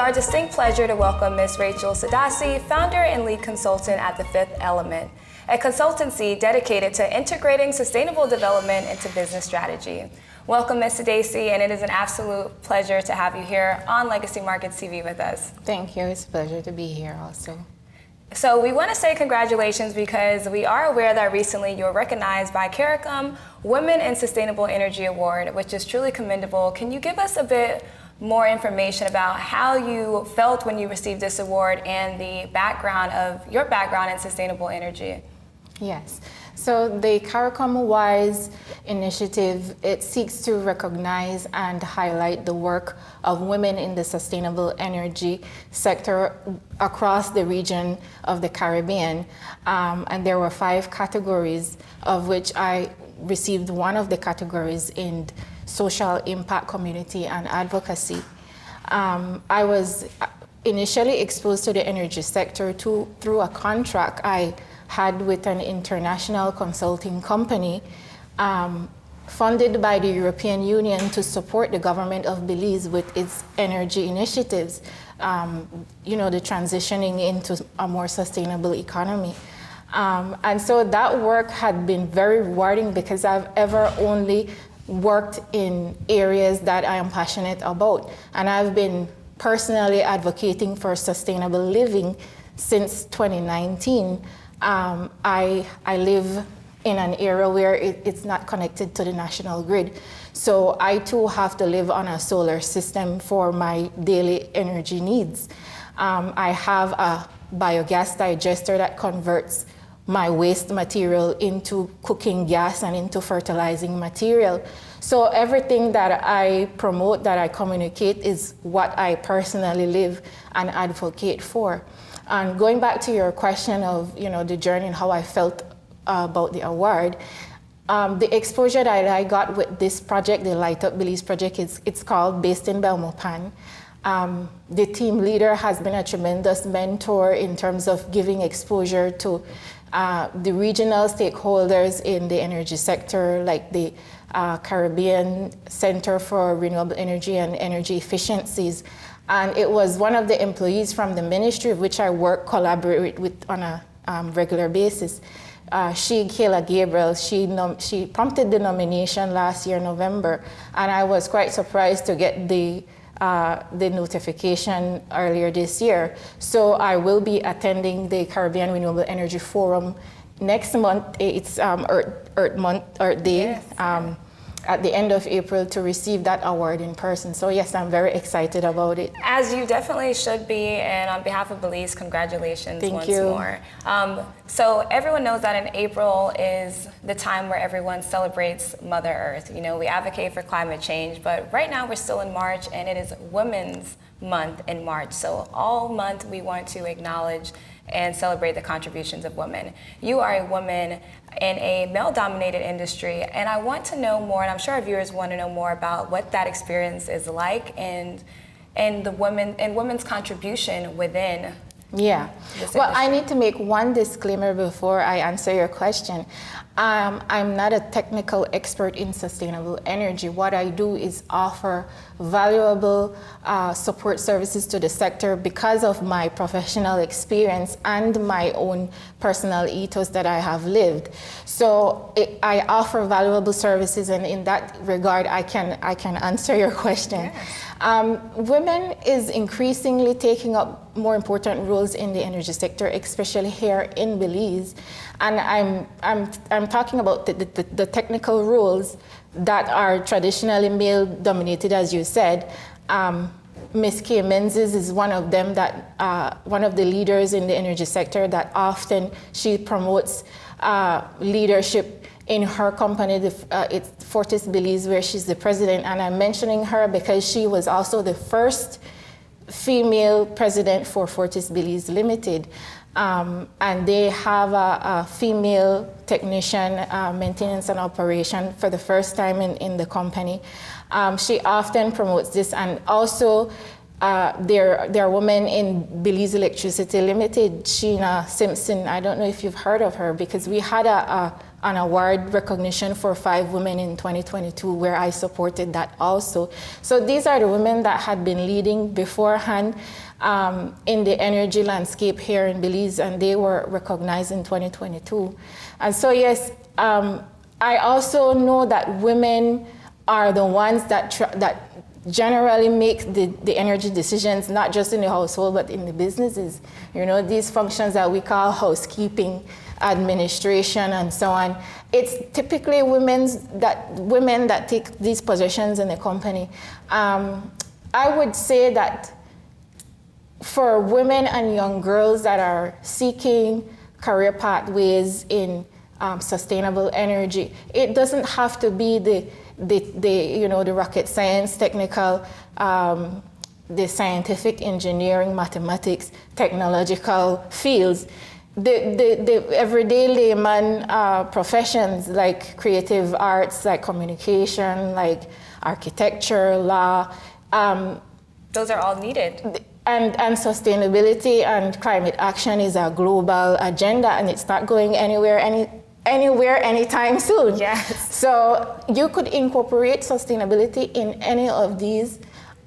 our distinct pleasure to welcome Ms. Rachel Sedacy, founder and lead consultant at The Fifth Element, a consultancy dedicated to integrating sustainable development into business strategy. Welcome, Ms. Sedacy, and it is an absolute pleasure to have you here on Legacy Markets TV with us. Thank you. It's a pleasure to be here also. So we want to say congratulations because we are aware that recently you were recognized by CARICOM Women in Sustainable Energy Award, which is truly commendable. Can you give us a bit more information about how you felt when you received this award and the background of your background in sustainable energy? Yes. So the CARICOM WISE initiative, it seeks to recognize and highlight the work of women in the sustainable energy sector across the region of the Caribbean. And there were 5 categories, of which I received one of the categories in social impact, community, and advocacy. I was initially exposed to the energy sector through a contract I had with an international consulting company funded by the European Union to support the government of Belize with its energy initiatives, the transitioning into a more sustainable economy. And so that work had been very rewarding because I've ever only worked in areas that I am passionate about. And I've been personally advocating for sustainable living since 2019. I live in an area where it's not connected to the national grid. So I too have to live on a solar system for my daily energy needs. I have a biogas digester that converts my waste material into cooking gas and into fertilizing material. So everything that I promote, that I communicate, is what I personally live and advocate for. And going back to your question of the journey and how I felt about the award, the exposure that I got with this project, the LAIT UP BELIZE project, it's called, based in Belmopan. The team leader has been a tremendous mentor in terms of giving exposure to the regional stakeholders in the energy sector, like the Caribbean Center for Renewable Energy and Energy Efficiencies. And it was one of the employees from the ministry of which I collaborate with on a regular basis. Kayla Gabriel, she prompted the nomination last year, November, and I was quite surprised to get the notification earlier this year. So I will be attending the Caribbean Renewable Energy Forum next month. It's Earth Day. Yes. At the end of April, to receive that award in person. So yes, I'm very excited about it. As you definitely should be, and on behalf of Belize, congratulations once more. So everyone knows that in April is the time where everyone celebrates Mother Earth. We advocate for climate change, but right now we're still in March, and it is Women's Month in March. So all month we want to acknowledge and celebrate the contributions of women. You are a woman in a male-dominated industry, and I want to know more, and I'm sure our viewers want to know more about what that experience is like and women's contribution within. Yeah. Well, I need to make one disclaimer before I answer your question. I'm not a technical expert in sustainable energy. What I do is offer valuable support services to the sector because of my professional experience and my own personal ethos that I have lived. So I offer valuable services, and in that regard, I can answer your question. Yes. Women is increasingly taking up more important roles in the energy sector, especially here in Belize. And I'm talking about the technical roles that are traditionally male-dominated, as you said. Ms. Kay Menzies is one of them, one of the leaders in the energy sector that often she promotes leadership in her company, it's Fortis Belize, where she's the president. And I'm mentioning her because she was also the first female president for Fortis Belize Limited. And they have a female technician, maintenance and operation for the first time in the company. She often promotes this, and also there are women in Belize Electricity Limited, Sheena Simpson. I don't know if you've heard of her, because we had an award recognition for 5 women in 2022 where I supported that also. So these are the women that had been leading beforehand in the energy landscape here in Belize, and they were recognized in 2022. And so yes, I also know that women are the ones that generally make the energy decisions, not just in the household, but in the businesses. You know, these functions that we call housekeeping, administration, and so on. It's typically women that take these positions in the company. I would say that for women and young girls that are seeking career pathways in sustainable energy, it doesn't have to be the rocket science, technical, the scientific, engineering, mathematics, technological fields. The everyday layman professions like creative arts, like communication, like architecture, law. Those are all needed. And sustainability and climate action is a global agenda, and it's not going anywhere anytime soon. Yes. So you could incorporate sustainability in any of these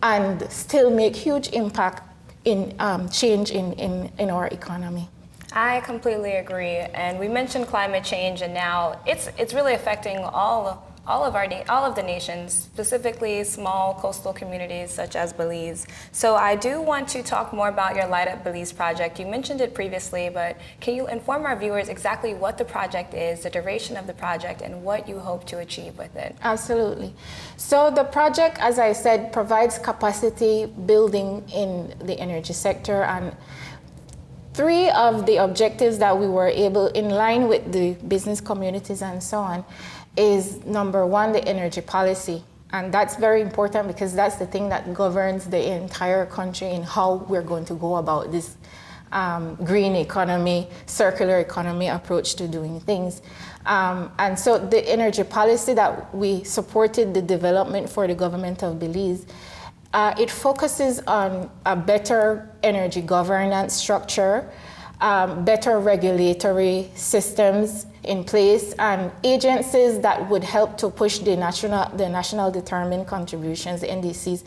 and still make huge impact in change in our economy. I completely agree. And we mentioned climate change, and now it's really affecting all of the nations, specifically small coastal communities such as Belize. So I do want to talk more about your LAIT UP BELIZE project. You mentioned it previously, but can you inform our viewers exactly what the project is, the duration of the project, and what you hope to achieve with it? Absolutely. So the project, as I said, provides capacity building in the energy sector, and 3 of the objectives that we were able, in line with the business communities and so on, is number 1, the energy policy. And that's very important because that's the thing that governs the entire country in how we're going to go about this green economy, circular economy approach to doing things. And so the energy policy that we supported the development for the government of Belize, it focuses on a better energy governance structure, better regulatory systems in place, and agencies that would help to push the national determined contributions, the NDCs,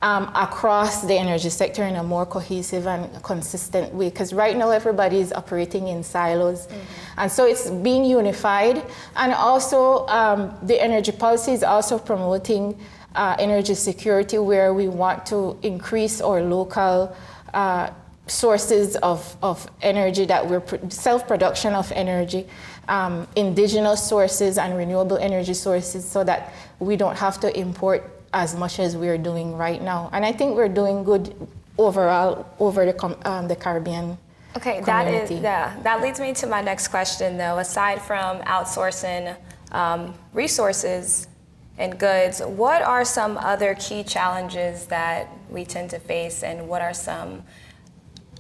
across the energy sector in a more cohesive and consistent way. Because right now everybody is operating in silos. And so it's being unified. And also the energy policy is also promoting energy security, where we want to increase our local sources of energy, that we're self-production of energy, indigenous sources and renewable energy sources, so that we don't have to import as much as we're doing right now. And I think we're doing good overall over the Caribbean community. That leads me to my next question, though. Aside from outsourcing resources and goods, what are some other key challenges that we tend to face, and what are some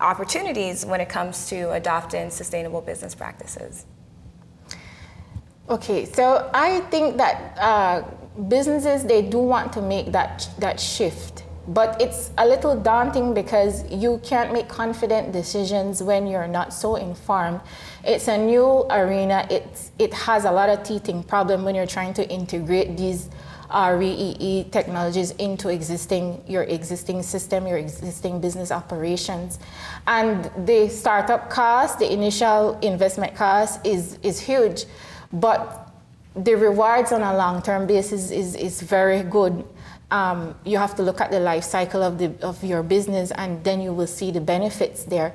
opportunities when it comes to adopting sustainable business practices? Okay, so I think that businesses, they do want to make that shift, but it's a little daunting because you can't make confident decisions when you're not so informed. It's a new arena. It has a lot of teething problem when you're trying to integrate these REEE technologies into your existing system, your existing business operations. And the startup cost, the initial investment cost is huge, but the rewards on a long-term basis is very good. You have to look at the life cycle of your business, and then you will see the benefits there.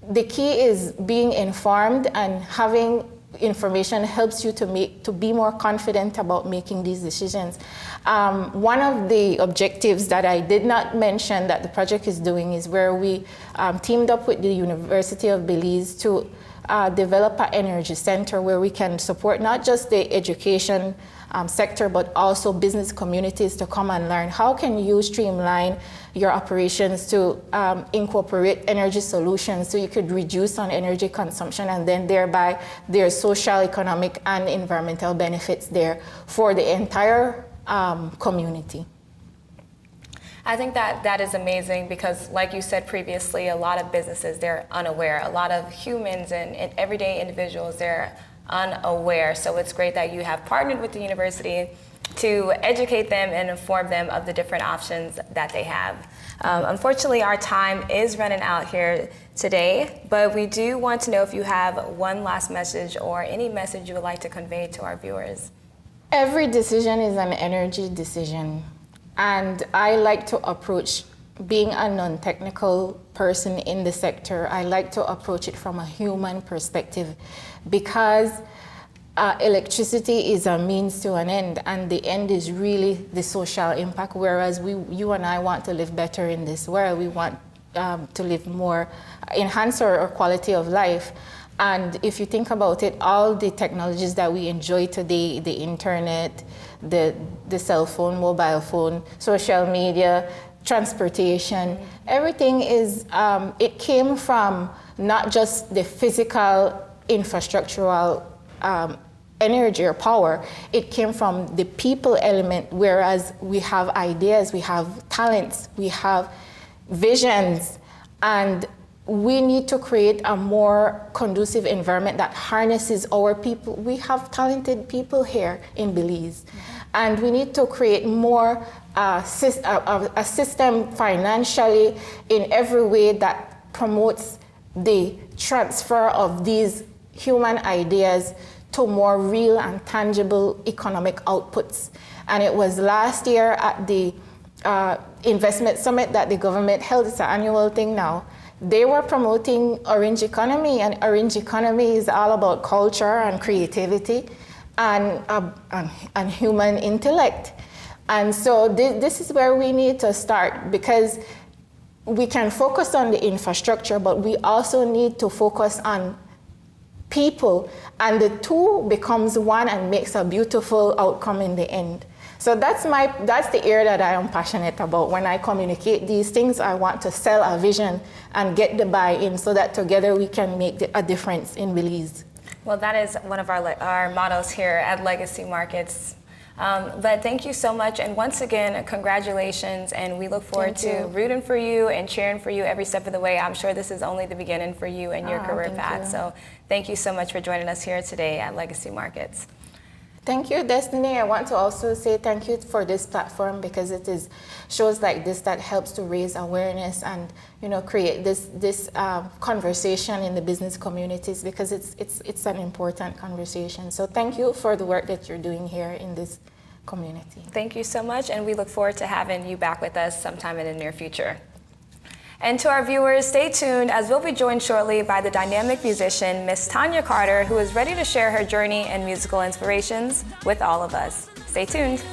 The key is being informed, and having information helps you to be more confident about making these decisions. One of the objectives that I did not mention that the project is doing is where we teamed up with the University of Belize to develop an energy center where we can support not just the education sector, but also business communities to come and learn how can you streamline your operations to incorporate energy solutions so you could reduce on energy consumption, and then thereby there's social, economic, and environmental benefits there for the entire community. I think that that is amazing because, like you said previously, a lot of businesses, they're unaware. A lot of humans and everyday individuals, they're unaware. So it's great that you have partnered with the university to educate them and inform them of the different options that they have. Unfortunately, our time is running out here today, but we do want to know if you have one last message or any message you would like to convey to our viewers. Every decision is an energy decision. And I like to approach being a non-technical person in the sector. I like to approach it from a human perspective because electricity is a means to an end, and the end is really the social impact. Whereas you and I want to live better in this world. We want to live more, enhance our quality of life. And if you think about it, all the technologies that we enjoy today, the internet, the cell phone, mobile phone, social media, transportation, everything is, it came from not just the physical infrastructural energy or power, it came from the people element, whereas we have ideas, we have talents, we have visions, and we need to create a more conducive environment that harnesses our people. We have talented people here in Belize, and we need to create more a system financially in every way that promotes the transfer of these human ideas to more real and tangible economic outputs. And it was last year at the investment summit that the government held. It's an annual thing now. They were promoting orange economy, and orange economy is all about culture and creativity and human intellect. And so this is where we need to start, because we can focus on the infrastructure, but we also need to focus on people, and the two becomes one and makes a beautiful outcome in the end. So that's the area that I am passionate about. When I communicate these things, I want to sell a vision and get the buy-in so that together we can make a difference in Belize. Well, that is one of our mottos here at Legacy Markets. But thank you so much, and once again, congratulations, and we look forward to rooting for you and cheering for you every step of the way. I'm sure this is only the beginning for you and your career path. So thank you so much for joining us here today at Legacy Markets. Thank you, Destiny. I want to also say thank you for this platform, because it is shows like this that helps to raise awareness and create this conversation in the business communities, because it's an important conversation. So thank you for the work that you're doing here in this community. Thank you so much, and we look forward to having you back with us sometime in the near future. And to our viewers, stay tuned, as we'll be joined shortly by the dynamic musician, Miss Tanya Carter, who is ready to share her journey and musical inspirations with all of us. Stay tuned.